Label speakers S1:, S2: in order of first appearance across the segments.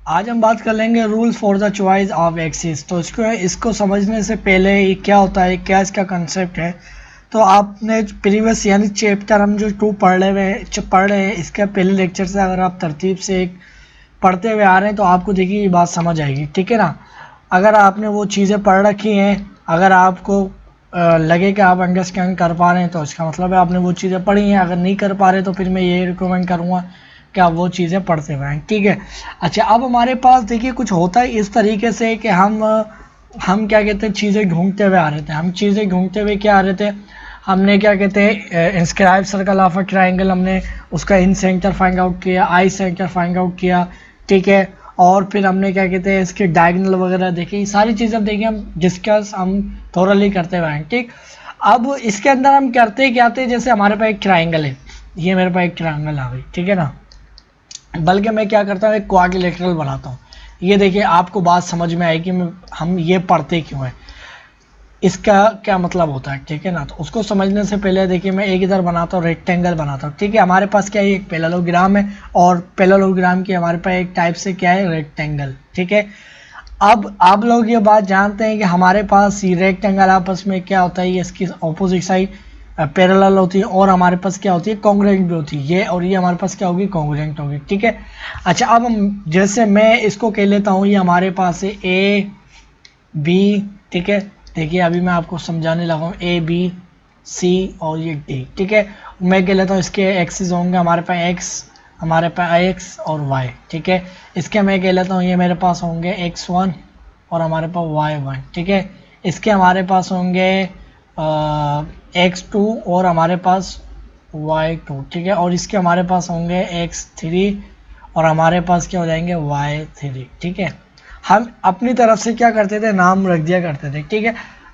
S1: आज हम बात कर लेंगे rules for the choice of axis. तो इसको समझने से पहले ये क्या होता है, क्या इसका कंसेप्ट है, तो आपने प्रीवियस यानी चैप्टर हम जो 2 पढ़ रहे हैं इसके पहले लेक्चर से अगर आप तरतीब से एक पढ़ते हुए आ रहे हैं तो आपको देखिए ये बात समझ आएगी, ठीक है ना। अगर आपने वो चीज़ें पढ़ रखी हैं, अगर आपको लगे कि आप अंडरस्टैंड कर पा रहे हैं तो इसका मतलब है आपने वो चीज़ें पढ़ी हैं। अगर नहीं कर पा रहे तो फिर मैं ये रिकमेंड करूँगा कि आप वो चीज़ें पढ़ते हुए आएँ, ठीक है। अच्छा, अब हमारे पास देखिए कुछ होता है इस तरीके से कि हम क्या कहते हैं, चीज़ें ढूंढते हुए आ रहे थे। हम चीज़ें ढूंढते हुए क्या आ रहे थे, हमने क्या कहते हैं inscribe circle of a triangle, हमने उसका इन सेंटर फाइंड आउट किया, आई सेंटर फाइंड आउट किया, ठीक है। और फिर हमने क्या कहते हैं इसके डायगोनल वगैरह देखे, ये सारी चीज़ें देखिए हम थोरली करते हुए आए, ठीक। अब इसके अंदर हम करते क्या थे, जैसे हमारे पास एक ट्राइंगल है, ये मेरे पास एक ट्राइंगल आ गई, ठीक है ना। बल्कि मैं क्या करता हूँ, एक क्वाड्रिलेटरल बनाता हूँ। ये देखिए आपको बात समझ में आएगी हम ये पढ़ते क्यों हैं, इसका क्या मतलब होता है, ठीक है ना। तो उसको समझने से पहले देखिए मैं एक इधर बनाता हूँ, रेक्टेंगल बनाता हूँ, ठीक है। हमारे पास क्या है, एक पैरेललोग्राम है और पैरेललोग्राम की हमारे पास एक टाइप से क्या है, रेक्टेंगल, ठीक है। अब आप लोग ये बात जानते हैं कि हमारे पास ये रेक्टेंगल आपस में क्या होता है, ये इसकी ऑपोजिट साइड पैरेलल होती है और हमारे पास क्या होती है, कॉन्ग्रुएंट भी होती है। ये और ये हमारे पास क्या होगी, कॉन्ग्रुएंट होगी, ठीक है। अच्छा, अब हम जैसे मैं इसको कह लेता हूँ, ये हमारे पास है ए बी, ठीक है। देखिए अभी मैं आपको समझाने लगा हूँ, ए बी सी और ये डी, ठीक है। मैं कह लेता हूँ इसके एक्सिस होंगे हमारे पास एक्स, हमारे पास एक्स और वाई, ठीक है। इसके मैं कह लेता हूँ ये मेरे पास होंगे x1 और हमारे पास y1, ठीक है। इसके हमारे पास होंगे x2 और हमारे पास y2, ठीक है। और इसके हमारे पास होंगे x3 और हमारे पास क्या हो जाएंगे, y3, ठीक है। हम अपनी तरफ से क्या करते थे, नाम रख दिया करते थे, ठीक है।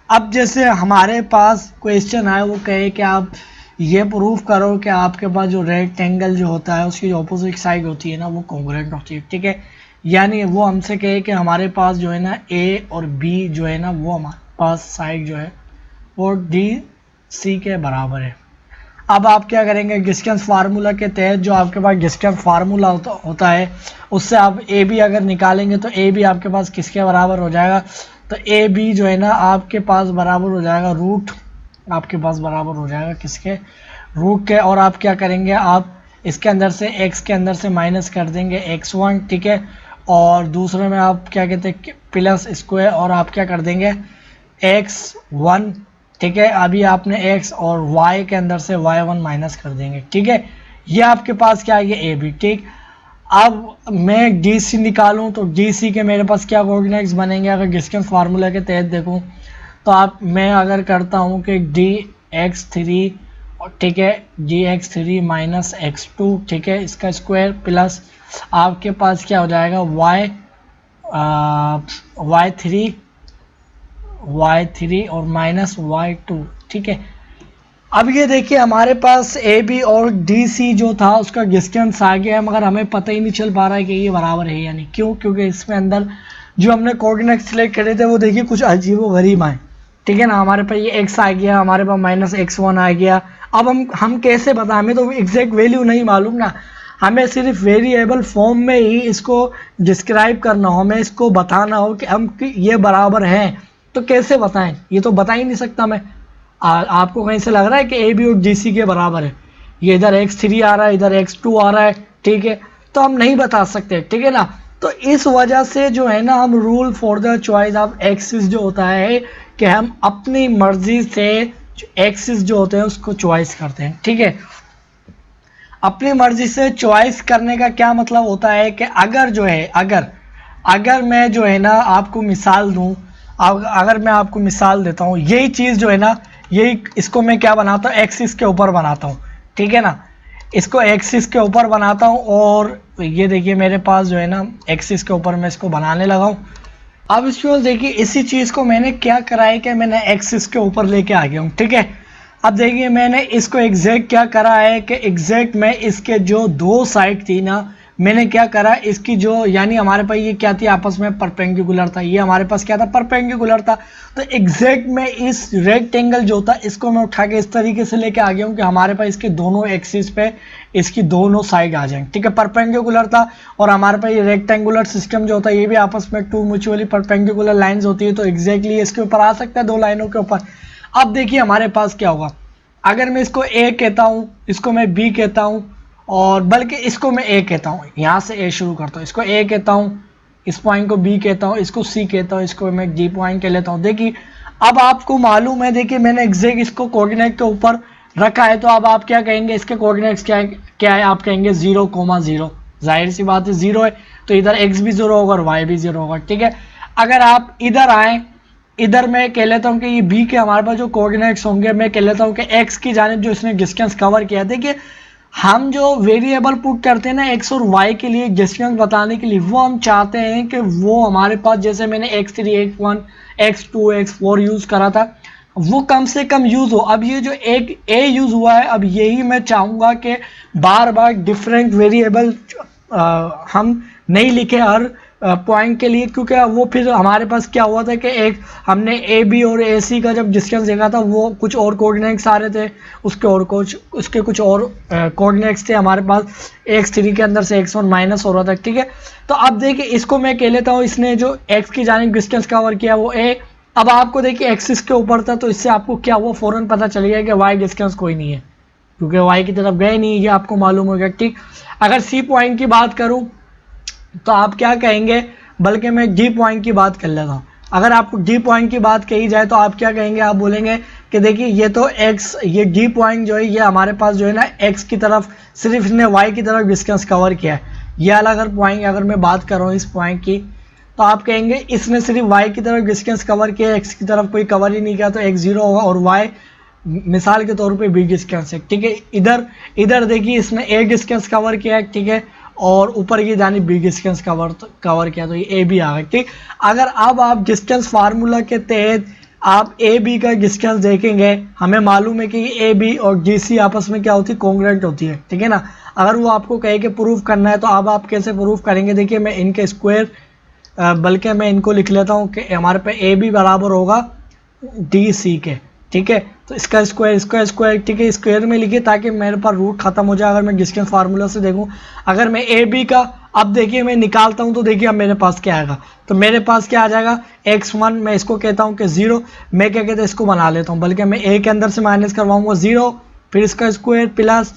S1: अब जैसे हमारे पास क्वेश्चन आए, वो कहे कि आप ये प्रूफ करो कि आपके पास जो रेक्टेंगल जो होता है उसकी जो अपोजिट साइड होती है ना वो कॉन्ग्रुएंट होती है, ठीक है। यानी वो हमसे कहे कि हमारे पास जो है ना ए और बी जो है ना वो हमारे पास साइड जो है वो डी सी के बराबर है। अब आप क्या करेंगे, डिस्टेंस फार्मूला के तहत जो आपके पास डिस्टेंस फार्मूला होता है उससे आप ए बी अगर निकालेंगे तो ए बी आपके पास किसके बराबर हो जाएगा, तो ए बी जो है ना आपके पास बराबर हो जाएगा रूट, आपके पास बराबर हो जाएगा किसके, रूट के। और आप क्या करेंगे, आप इसके अंदर से x के अंदर से माइनस कर देंगे x1, ठीक है। और दूसरे में आप क्या कहते हैं प्लस स्क्वायर और आप क्या कर देंगे x1, ठीक है। अभी आपने x और y के अंदर से y1 माइनस कर देंगे, ठीक है। ये आपके पास क्या है, ये a b, ठीक। अब मैं डी सी निकालूं तो डी सी के मेरे पास क्या कोऑर्डिनेट्स बनेंगे, अगर डिस्टेंस फार्मूला के तहत देखूं तो मैं अगर करता हूं कि dx3, ठीक है, dx3 माइनस x2, ठीक है, इसका स्क्वायर प्लस आपके पास क्या हो जाएगा y3 और माइनस y2, ठीक है। अब ये देखिए हमारे पास ए बी और डी सी जो था उसका डिस्टेंस आ गया है, मगर हमें पता ही नहीं चल पा रहा है कि ये बराबर है या नहीं। क्यों? क्योंकि इसमें अंदर जो हमने कोऑर्डिनेट सिलेक्ट करे थे वो देखिए कुछ अजीब गरीब आए, ठीक है ना। हमारे पास ये x आ गया, हमारे पास माइनस x1 आ गया। अब हम कैसे बताएं, हमें तो एग्जैक्ट वैल्यू नहीं मालूम ना, हमें सिर्फ वेरिएबल फॉर्म में ही इसको डिस्क्राइब करना हो, हमें इसको बताना हो कि हम ये बराबर हैं। तो कैसे बताएं, ये तो बता ही नहीं सकता मैं। आपको कहीं से लग रहा है कि ए बी और डी सी के बराबर है, ये इधर x3 आ रहा है, इधर x2 आ रहा है, ठीक है, तो हम नहीं बता सकते, ठीक है ना। तो इस वजह से जो है ना हम rule for the choice of axis जो होता है कि हम अपनी मर्जी से एक्सिस जो होते हैं उसको चॉइस करते हैं, ठीक है। अपनी मर्जी से चॉइस करने का क्या मतलब होता है कि अगर जो है अगर मैं जो है ना आपको मिसाल दूं, अगर मैं आपको मिसाल देता हूं, यही चीज़ जो है ना यही इसको मैं क्या बनाता हूँ, एक्सिस के ऊपर बनाता हूँ, ठीक है ना। इसको एक्सिस के ऊपर बनाता हूँ और ये देखिए मेरे पास जो है ना एक्सिस के ऊपर मैं इसको बनाने लगा हूँ। अब इसको देखिए इसी चीज़ को मैंने क्या करा है कि मैंने एक्सिस के ऊपर लेके आ गया हूँ, ठीक है। अब देखिए मैंने इसको एग्जैक्ट क्या करा है कि एग्जैक्ट मैं इसके जो दो साइड थी ना मैंने क्या करा, इसकी जो यानी हमारे पास ये क्या थी, आपस में परपेंडिकुलर था, ये हमारे पास क्या था, परपेंडिकुलर था। तो एग्जैक्ट मैं इस रेक्टेंगल जो था इसको मैं उठा के इस तरीके से लेके आ गया हूँ कि हमारे पास इसके दोनों एक्सिस पे इसकी दोनों साइड आ जाएंगे, ठीक है। परपेंडिकुलर था और हमारे पास ये रेक्टेंगुलर सिस्टम जो होता है ये भी आपस में टू म्यूचुअली परपेंडिकुलर लाइंस होती है, तो एग्जैक्टली इसके ऊपर आ सकता है, दो लाइनों के ऊपर। अब देखिए हमारे पास क्या होगा, अगर मैं इसको ए कहता हूँ, इसको मैं बी कहता हूँ, और बल्कि इसको मैं ए कहता हूँ, यहाँ से ए शुरू करता हूँ, इसको ए कहता हूँ, इस पॉइंट को बी कहता हूँ, इसको सी कहता हूँ, इसको मैं डी पॉइंट कह लेता हूँ। देखिए अब आपको मालूम है, देखिए मैंने एग्जैक्ट इसको कोऑर्डिनेट के ऊपर रखा है, तो अब आप क्या कहेंगे, इसके कोऑर्डिनेट्स क्या है, आप कहेंगे 0,0। जाहिर सी बात है 0 है, तो इधर x भी 0 होगा और y भी 0 होगा, ठीक है। अगर आप इधर आए, इधर मैं कह लेता हूँ कि ये b के हमारे पास जो कोऑर्डिनेट्स होंगे, मैं कह लेता हूँ कि x की जानिब जो इसने डिस्टेंस कवर किया है। देखिए हम जो वेरिएबल पुट करते हैं ना x और y के लिए डिस्टेंस बताने के लिए, वो हम चाहते हैं कि वो हमारे पास, जैसे मैंने x3 x1 x2 x4 use करा था, वो कम से कम यूज हो। अब ये जो एक a यूज हुआ है, अब यही मैं चाहूंगा कि बार बार डिफरेंट वेरिएबल हम नहीं लिखे हर पॉइंट के लिए, क्योंकि वो फिर हमारे पास क्या हुआ था कि एक हमने ए बी और ए सी का जब डिस्टेंस देखा था, वो कुछ और कोऑर्डिनेट्स आ रहे थे, उसके कुछ और कोऑर्डिनेट्स थे हमारे पास, x3 के अंदर से x1 माइनस हो रहा था, ठीक है। तो अब देखिए इसको मैं कह लेता हूँ, इसने जो x की जानिब डिस्टेंस कवर किया वो a। अब आपको देखिए एक्सिस के ऊपर था, तो इससे आपको क्या हुआ, फौरन पता चल गया कि y डिस्टेंस कोई नहीं है, क्योंकि y की तरफ गए नहीं, ये आपको मालूम हो गया, ठीक। अगर सी पॉइंट की बात करूं तो आप क्या कहेंगे, बल्कि मैं डी पॉइंट की बात कर लेता हूं। अगर आपको डी पॉइंट की बात कही जाए तो आप क्या कहेंगे, आप बोलेंगे कि देखिए ये तो एक्स, ये डी पॉइंट जो है ये हमारे पास जो है ना एक्स की तरफ, सिर्फ इसने वाई की तरफ डिस्टेंस कवर किया है। ये अलग पॉइंट, अगर मैं बात कर रहा हूँ इस पॉइंट की, तो आप कहेंगे इसने सिर्फ वाई की तरफ डिस्टेंस कवर किया, एक्स की तरफ कोई कवर ही नहीं किया, तो एक्स 0 होगा और वाई मिसाल के तौर पे बी डिस्टेंस है, ठीक है। इधर देखिए इसने ए डिस्टेंस कवर किया है, ठीक है, और ऊपर की जानी बी डिस्टेंस कवर किया, तो ये ए बी आ गया, ठीक। अगर अब आप डिस्टेंस फार्मूला के तहत आप ए बी का डिस्टेंस देखेंगे, हमें मालूम है कि ए बी और डी सी आपस में क्या होती है, कॉन्ग्रुएंट होती है, ठीक है ना। अगर वो आपको कहे कि प्रूफ करना है, तो अब आप कैसे प्रूफ करेंगे, देखिए मैं इनके स्क्वायर, बल्कि मैं इनको लिख लेता हूँ कि हमारे पे ए बी बराबर होगा डी सी के, ठीक है। तो इसका स्क्वायर, ठीक है, स्क्वायर में लिखिए ताकि मेरे पास रूट खत्म हो जाए। अगर मैं डिस्टेंस फार्मूला से देखूं, अगर मैं ए बी का अब देखिए मैं निकालता हूं, तो देखिए अब मेरे पास क्या आएगा, तो मेरे पास क्या आ जाएगा, x1 मैं इसको कहता हूं कि 0, मैं क्या कहता हूं इसको बना लेता हूं, बल्कि मैं a के अंदर से माइनस करवाऊंगा 0, फिर इसका स्क्वायर प्लस,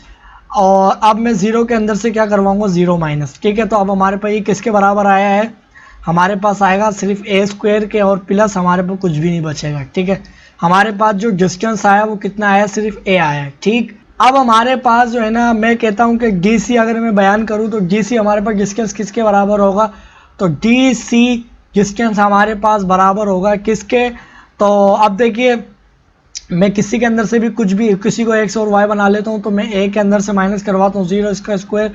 S1: और अब मैं 0 के अंदर से क्या करवाऊंगा 0 माइनस, ठीक है। तो अब हमारे पास ये किसके बराबर आया है, हमारे पास आएगा सिर्फ ए स्क्वायर के, और प्लस हमारे पास कुछ भी नहीं बचेगा, ठीक है। हमारे पास जो डिस्टेंस आया वो कितना आया, सिर्फ ए आया है, ठीक। अब हमारे पास जो है ना, मैं कहता हूं कि डी सी अगर मैं बयान करूं, तो डी सी हमारे पास डिस्टेंस किसके बराबर होगा, तो डी सी डिस्टेंस हमारे पास बराबर होगा किसके, तो अब देखिए मैं किसी के अंदर से भी कुछ भी, किसी को एक्स और वाई बना लेता हूं, तो मैं ए के अंदर से माइनस करवाता हूँ 0, इसका स्क्वायर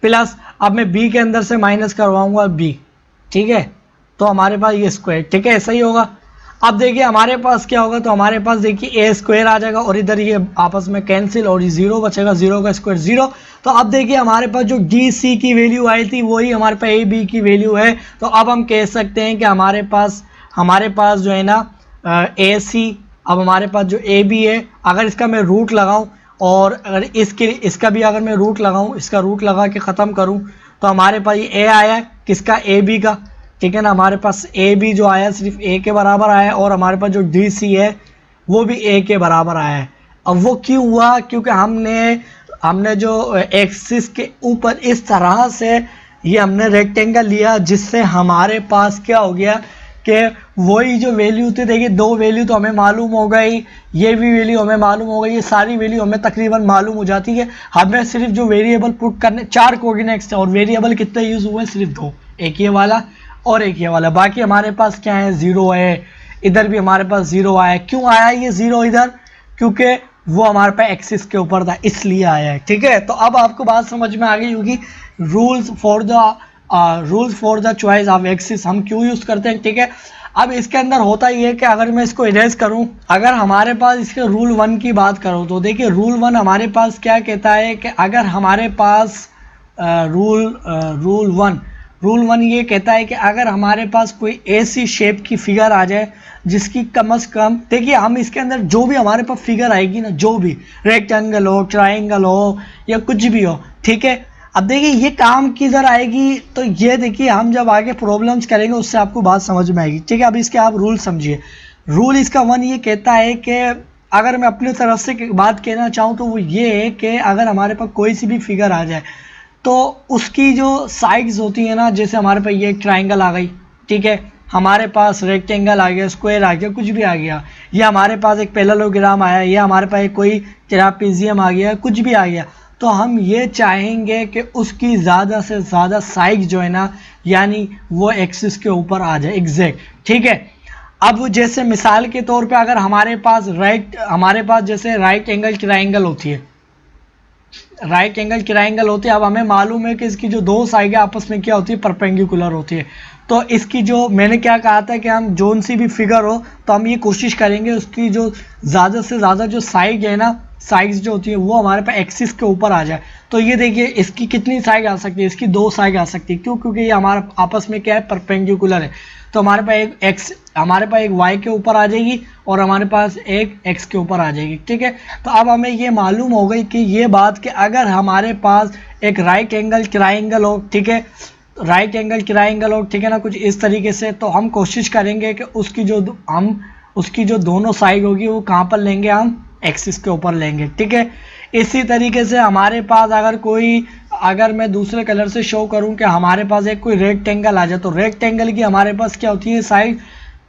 S1: प्लस, अब मैं बी के अंदर से माइनस करवाऊंगा बी, ठीक है। तो हमारे पास ये स्क्वायर, ठीक है, ऐसा ही होगा। अब देखिए हमारे पास क्या होगा, तो हमारे पास देखिए ए स्क्वायर आ जाएगा, और इधर ये आपस में कैंसिल, और ये 0 बचेगा, 0 का स्क्वायर 0। तो अब देखिए हमारे पास जो डी सी की वैल्यू आई थी वही हमारे पास ए बी की वैल्यू है। तो अब हम कह सकते हैं कि हमारे पास जो है ना ए सी, अब हमारे पास जो ए बी है, अगर इसका मैं रूट लगाऊं, और अगर इसका भी अगर मैं रूट लगाऊं, इसका रूट लगा के ख़त्म करूं, तो हमारे पास ये ए आया है किसका, ए बी का, ठीक है ना। हमारे पास ए बी जो आया सिर्फ ए के बराबर आया है, और हमारे पास जो डी सी है वो भी ए के बराबर आया है। अब वो क्यों हुआ, क्योंकि हमने जो एक्सिस के ऊपर इस तरह से ये हमने रेक्टेंगल लिया, जिससे हमारे पास क्या हो गया कि वही जो वैल्यू थी, देखिए दो वैल्यू तो हमें मालूम हो गई, ये भी वैल्यू हमें मालूम हो गई, ये सारी वैल्यू हमें तकरीबन मालूम हो जाती है। हमें सिर्फ जो वेरिएबल पुट करने, 4 कोऑर्डिनेट्स थे, और वेरिएबल कितने यूज हुए, सिर्फ 2, एक ये वाला और एक ये वाला, बाकी हमारे पास क्या है, 0 है, इधर भी हमारे पास 0 आया है। क्यों आया ये 0 इधर, क्योंकि वो हमारे पास एक्सिस के ऊपर था, इसलिए आया है, ठीक है। तो अब आपको बात समझ में आ गई होगी, rules for the choice of axis हम क्यों यूज करते हैं, ठीक है। अब इसके अंदर होता ही है कि अगर मैं इसको इरेज करूं, अगर हमारे पास इसके रूल 1 की बात करूं, तो देखिए रूल 1 हमारे पास क्या कहता है कि अगर हमारे पास रूल वन ये कहता है कि अगर हमारे पास कोई ऐसी शेप की फिगर आ जाए जिसकी कम से कम, देखिए हम इसके अंदर जो भी हमारे पास फिगर आएगी ना, जो भी रेक्टेंगल हो, ट्रायंगल हो या कुछ भी हो, ठीक है। अब देखिए ये काम किधर आएगी, तो ये देखिए हम जब आगे प्रॉब्लम्स करेंगे उससे आपको बात समझ में आएगी, ठीक है। अब इसके आप रूल समझिए। रूल इसका वन ये कहता है कि अगर मैं अपनी तरफ से बात कहना चाहूँ तो वो ये है कि अगर हमारे पास कोई सी भी फिगर आ जाए तो उसकी जो साइड्स होती है ना, जैसे हमारे पास ये एक ट्राइंगल आ गई, ठीक है, हमारे पास रेक्टेंगल आ गया, स्क्वायर आ गया, कुछ भी आ गया, या हमारे पास एक पैरेललोग्राम आया, या हमारे पास कोई ट्रापेजियम आ गया, कुछ भी आ गया, तो हम ये चाहेंगे कि उसकी ज़्यादा से ज़्यादा साइड जो है ना, यानी वो एक्सिस के ऊपर आ जाए एग्जैक्ट, ठीक है। अब जैसे मिसाल के तौर पे अगर हमारे पास जैसे राइट एंगल ट्राइंगल होती है, अब हमें मालूम है कि इसकी जो दो साइडें आपस में क्या होती है, परपेंडिकुलर होती है। तो इसकी जो मैंने क्या कहा था कि हम जोन सी भी फिगर हो तो हम ये कोशिश करेंगे उसकी जो ज़्यादा से ज़्यादा जो साइड है ना, साइड्स जो होती है वो हमारे पास एक्सिस के ऊपर आ जाए। तो ये देखिए इसकी कितनी साइड आ सकती है, इसकी दो साइड आ सकती है, क्यों? क्योंकि ये हमारा आपस में क्या है, परपेंडिकुलर है। तो हमारे पास एक वाई के ऊपर आ जाएगी और हमारे पास एक एक्स के ऊपर आ जाएगी, ठीक है। तो अब हमें ये मालूम हो गई कि ये बात कि अगर हमारे पास एक राइट एंगल ट्राइंगल हो, ठीक है, ठीक है ना, कुछ इस तरीके से, तो हम कोशिश करेंगे कि उसकी जो दोनों साइड होगी वो कहाँ पर लेंगे, हम एक्सिस के ऊपर लेंगे, ठीक है। इसी तरीके से हमारे पास अगर मैं दूसरे कलर से शो करूं कि हमारे पास एक कोई रेक्टेंगल आ जाए, तो रेक्टेंगल की हमारे पास क्या होती है, साइड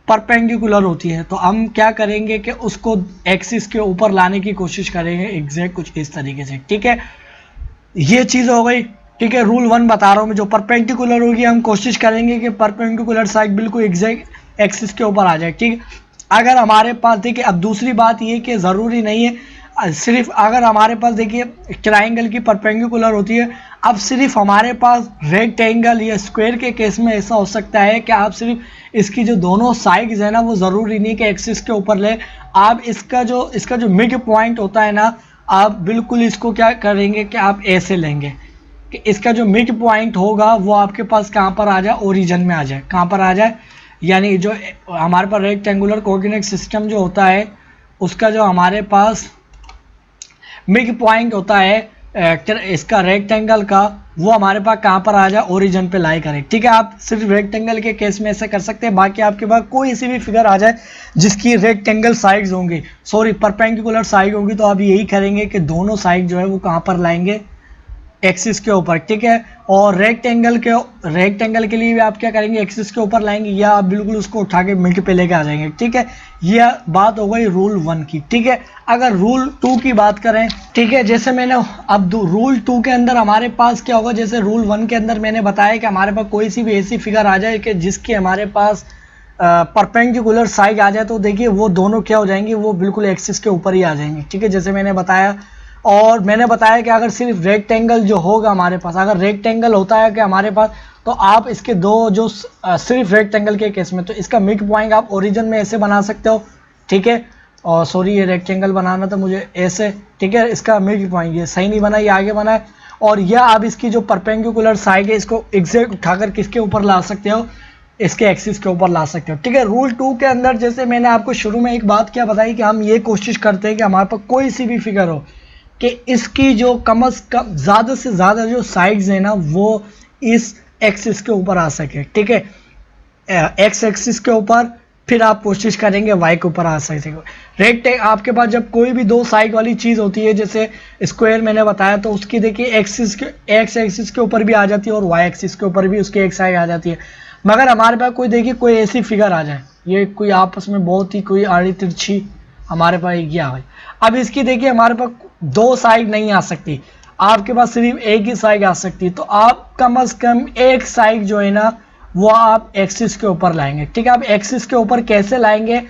S1: परपेंडिकुलर होती है। तो हम क्या करेंगे कि उसको एक्सिस के ऊपर लाने की कोशिश करेंगे एग्जैक्ट कुछ इस तरीके से, ठीक है। ये चीज़ हो गई, ठीक है। रूल वन बता रहा हूँ मैं, जो परपेंडिकुलर होगी हम कोशिश करेंगे कि परपेंडिकुलर साइड बिल्कुल एग्जैक्ट एक्सिस के ऊपर आ जाए, ठीक है। अगर हमारे पास देखिए, अब दूसरी बात ये कि ज़रूरी नहीं है सिर्फ अगर हमारे पास देखिए ट्राइंगल की परपेंडिकुलर होती है, अब सिर्फ हमारे पास रेक्टेंगल या स्क्वायर के केस में ऐसा हो सकता है कि आप सिर्फ इसकी जो दोनों साइड्स है ना, वो ज़रूरी नहीं कि एक्सिस के ऊपर ले, आप इसका जो मिड पॉइंट होता है ना, आप बिल्कुल इसको क्या करेंगे कि आप ऐसे लेंगे कि इसका जो मिड पॉइंट होगा वो आपके पास कहाँ पर आ जाए, ओरिजिन में आ जाए, कहाँ पर आ जाए, यानी जो हमारे पास रेक्टेंगुलर कोऑर्डिनेट सिस्टम जो होता है उसका जो हमारे पास मिड पॉइंट होता है इसका रेक्टेंगल का, वो हमारे पास कहाँ पर आ जाए, ओरिजिन पे लाई करे, ठीक है। आप सिर्फ रेक्टेंगल के केस में ऐसा कर सकते हैं, बाकी आपके पास कोई सी भी फिगर आ जाए जिसकी रेक्टेंगल साइड्स होंगी, परपेंडिकुलर साइड होगी, तो आप यही करेंगे कि दोनों साइड जो है वो कहाँ पर लाएंगे, एक्सिस के ऊपर, ठीक है। और रेक्टेंगल के लिए भी आप क्या करेंगे, एक्सिस के ऊपर लाएंगे, या आप बिल्कुल उसको उठा के मिड पे लेके आ जाएंगे, ठीक है। ये बात हो गई रूल वन की, ठीक है। अगर रूल टू की बात करें, ठीक है, जैसे मैंने अब रूल टू के अंदर हमारे पास क्या होगा, जैसे रूल वन के अंदर मैंने बताया कि हमारे पास कोई सी भी ऐसी फिगर आ जाए कि जिसकी हमारे पास परपेंडिकुलर साइड आ जाए, तो देखिए वो दोनों क्या हो जाएंगे, वो बिल्कुल एक्सिस के ऊपर ही आ जाएंगे, ठीक है, जैसे मैंने बताया। और मैंने बताया कि अगर सिर्फ रेक्टेंगल जो होगा हमारे पास, अगर रेक्टेंगल होता है कि हमारे पास, तो आप इसके दो जो सिर्फ रेक्टेंगल के केस में, तो इसका मिड पॉइंट आप ओरिजिन में ऐसे बना सकते हो, ठीक है। और सॉरी, ये रेक्टेंगल बनाना था मुझे ऐसे, ठीक है, इसका मिड पॉइंट ये सही नहीं बना, ये आगे बना है। और यह आप इसकी जो परपेंडिकुलर साइड है इसको एग्जैक्ट उठाकर किसके ऊपर ला सकते हो, इसके एक्सिस के ऊपर ला सकते हो, ठीक है। रूल टू के अंदर जैसे मैंने आपको शुरू में एक बात क्या बताई कि हम ये कोशिश करते हैं कि हमारे पास कोई सी भी फिगर हो कि इसकी जो कम से कम ज़्यादा से ज़्यादा जो साइड्स है ना, वो इस एक्सिस के ऊपर आ सके, ठीक है, एक्स एक्सिस के ऊपर, फिर आप कोशिश करेंगे वाई के ऊपर आ सकते। आपके पास जब कोई भी दो साइड वाली चीज़ होती है, जैसे स्क्वायर मैंने बताया, तो उसकी देखिए एक्स एक्सिस के ऊपर भी आ जाती है और वाई एक्सिस के ऊपर भी उसकी एक साइड आ जाती है। मगर हमारे पास कोई ऐसी फिगर आ जाए, ये कोई आपस में बहुत ही कोई आड़ी तिरछी हमारे पास एक आ गई, अब इसकी देखिए हमारे पास दो साइड नहीं आ सकती, आपके पास सिर्फ एक ही साइड आ सकती है, तो आप कम से कम एक साइड जो है ना वो आप एक्सिस के ऊपर लाएंगे, ठीक है। आप एक्सिस के ऊपर कैसे लाएंगे,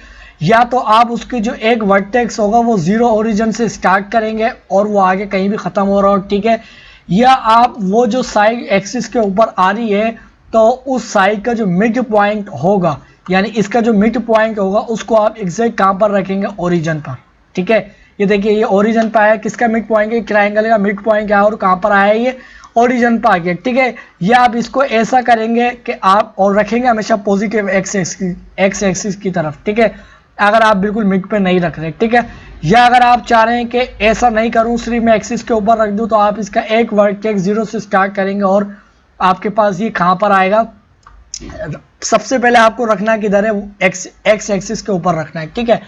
S1: या तो आप उसकी जो एक वर्टेक्स होगा वो जीरो ओरिजिन से स्टार्ट करेंगे और वो आगे कहीं भी खत्म हो रहा हो, ठीक है, या आप वो जो साइड एक्सिस के ऊपर आ रही है तो उस साइड का जो मिड पॉइंट होगा, यानी इसका जो मिड पॉइंट होगा उसको आप एग्जैक्ट कहाँ पर रखेंगे, ओरिजिन पर, ठीक है। ये देखिए ये ओरिजिन पर आया, किसका मिड पॉइंट है, ट्रायंगल का मिड पॉइंट क्या है और कहाँ पर आया ये, ओरिजिन पर आ गया, ठीक है। या आप इसको ऐसा करेंगे कि आप और रखेंगे हमेशा पॉजिटिव एक्स एक्सिस की तरफ, ठीक है, अगर आप बिल्कुल मिड पे नहीं रख रहे, ठीक है। या अगर आप चाह रहे हैं कि ऐसा नहीं करूं, सिर्फ मैं एक्सिस के ऊपर रख दूं, तो आप इसका एक वर्टेक्स 0 से स्टार्ट करेंगे और आपके पास ये कहां पर आएगा, सबसे पहले आपको रखना किधर है, एक्स एक्सिस के ऊपर रखना है, ठीक है।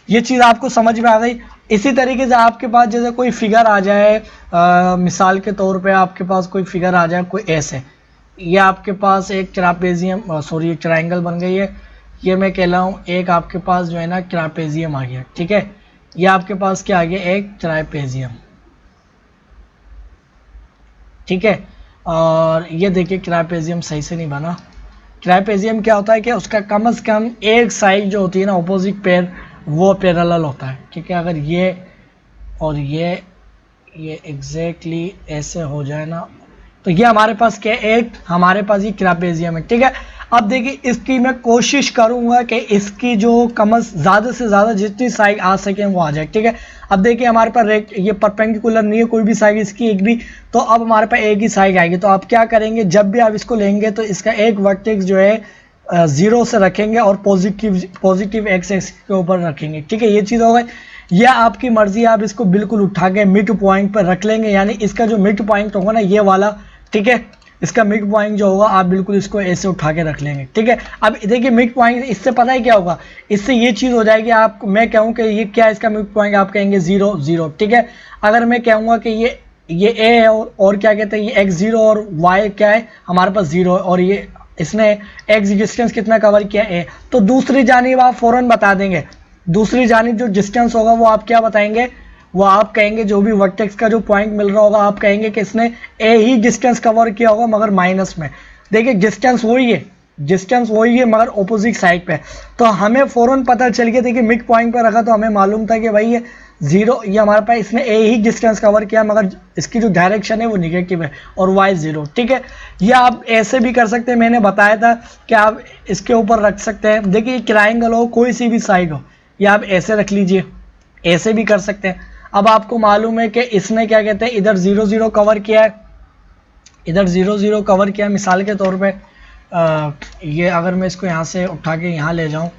S1: ये चीज़ आपको समझ में आ गई। इसी तरीके से आपके पास जैसे कोई फिगर आ जाए, मिसाल के तौर पे आपके पास कोई फिगर आ जाए, कोई ऐसे, ये आपके पास एक ट्रापेजियम सॉरी एक ट्रायंगल बन गई है, ये मैं कह रहा हूँ एक आपके पास जो है ना ट्रापेजियम आ गया, ठीक है। ये आपके पास क्या आ गया, एक ट्रापेजियम, ठीक है। और ये देखिए ट्रापेजियम सही से नहीं बना। ट्रापेजियम क्या होता है कि उसका कम से कम एक साइड जो होती है ना ऑपोजिट पेयर वो पैरेलल होता है, ठीक है। अगर ये और ये एग्जैक्टली ऐसे हो जाए ना, तो ये हमारे पास क्या है, एक हमारे पास ये ट्रापेजियम है, ठीक है। अब देखिए इसकी मैं कोशिश करूंगा कि इसकी जो ज़्यादा से ज़्यादा जितनी साइड आ सके वो आ जाए, ठीक है। अब देखिए हमारे पास ये परपेंडिकुलर नहीं है कोई भी साइड इसकी एक भी, तो अब हमारे पास एक ही साइड आएगी। तो आप क्या करेंगे, जब भी आप इसको लेंगे तो इसका एक वर्टेक्स जो है 0 से रखेंगे और पॉजिटिव एक्स एक्सिस के ऊपर रखेंगे, ठीक है। ये चीज़ हो गई। या आपकी मर्जी, आप इसको बिल्कुल उठा के मिड पॉइंट पर रख लेंगे, यानी इसका जो मिड पॉइंट होगा ना ये वाला, ठीक है, इसका मिड पॉइंट जो होगा आप बिल्कुल इसको ऐसे उठा के रख लेंगे, ठीक है। अब देखिए मिड पॉइंट, इससे पता है क्या होगा, इससे ये चीज़ हो जाएगी, आप मैं कहूँ कि ये क्या है इसका मिड पॉइंट, आप कहेंगे 0 0, ठीक है। अगर मैं कहूँगा कि ये ए है और क्या कहते हैं ये x0 और y क्या है हमारे पास 0 है, और ये इसने x डिस्टेंस कितना कवर किया है, तो दूसरी जानिब आप फौरन बता देंगे, दूसरी जानिब जो डिस्टेंस होगा वो आप क्या बताएंगे, वो आप कहेंगे जो भी वर्टेक्स का जो पॉइंट मिल रहा होगा आप कहेंगे कि इसने ए ही डिस्टेंस कवर किया होगा मगर माइनस में। देखिए डिस्टेंस वही है मगर ऑपोजिट साइड पे, तो हमें फौरन पता चल गया। देखिए मिड पॉइंट पे रखा तो हमें मालूम था कि भाई ये 0, ये हमारे पास इसने ए ही डिस्टेंस कवर किया मगर इसकी जो डायरेक्शन है वो निगेटिव है और y 0, ठीक है। या आप ऐसे भी कर सकते हैं, मैंने बताया था कि आप इसके ऊपर रख सकते हैं। देखिए ट्राइंगल हो कोई सी भी साइड हो, या आप ऐसे रख लीजिए, ऐसे भी कर सकते हैं। अब आपको मालूम है कि इसने क्या कहते हैं इधर 0 0 कवर किया है, इधर 0 0 कवर किया है। मिसाल के तौर पे ये अगर मैं इसको यहाँ से उठा के यहाँ ले जाऊँ,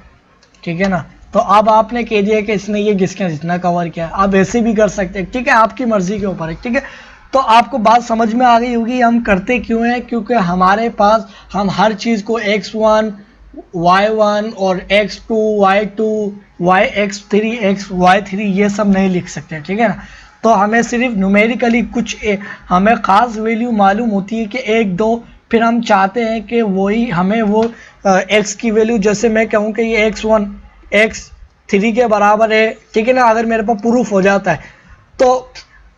S1: ठीक है ना, तो अब आपने कह दिया कि इसने ये डिस्टेंस इतना कवर किया है। आप ऐसे भी कर सकते हैं, ठीक है, आपकी मर्जी के ऊपर है, ठीक है। तो आपको बात समझ में आ गई होगी हम करते क्यों हैं, क्योंकि हमारे पास हम हर चीज़ को x1 y1 और x2 y2 yx3 xy3 ये सब नहीं लिख सकते, ठीक है ना। तो हमें सिर्फ न्यूमेरिकली कुछ हमें ख़ास वैल्यू मालूम होती है कि 1 2, फिर हम चाहते हैं कि वही हमें वो x की वैल्यू, जैसे मैं कहूँ कि ये x1 x3 के बराबर है, ठीक है ना, अगर मेरे पास प्रूफ हो जाता है तो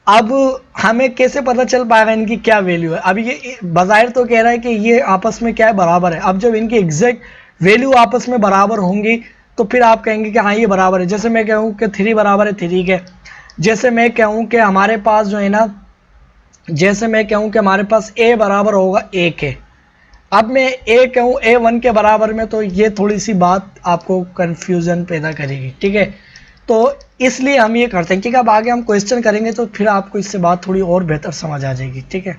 S1: अब हमें कैसे पता चल पाएगा इनकी क्या वैल्यू है। अभी ये बज़ाहिर तो कह रहा है कि ये आपस में क्या है, बराबर है। अब जब इनकी एग्जैक्ट वैल्यू आपस में बराबर होंगी तो फिर आप कहेंगे कि हाँ ये बराबर है। जैसे मैं कहूँ कि 3 बराबर है 3 के, जैसे मैं कहूँ कि हमारे पास जो है ना, जैसे मैं कहूँ कि हमारे पास a बराबर होगा a के, अब मैं a कहूँ a1 के बराबर में, तो ये थोड़ी सी बात आपको कन्फ्यूज़न पैदा करेगी, ठीक है। तो इसलिए हम ये करते हैं, ठीक है। अब आगे हम क्वेश्चन करेंगे तो फिर आपको इससे बात थोड़ी और बेहतर समझ आ जाएगी, ठीक है।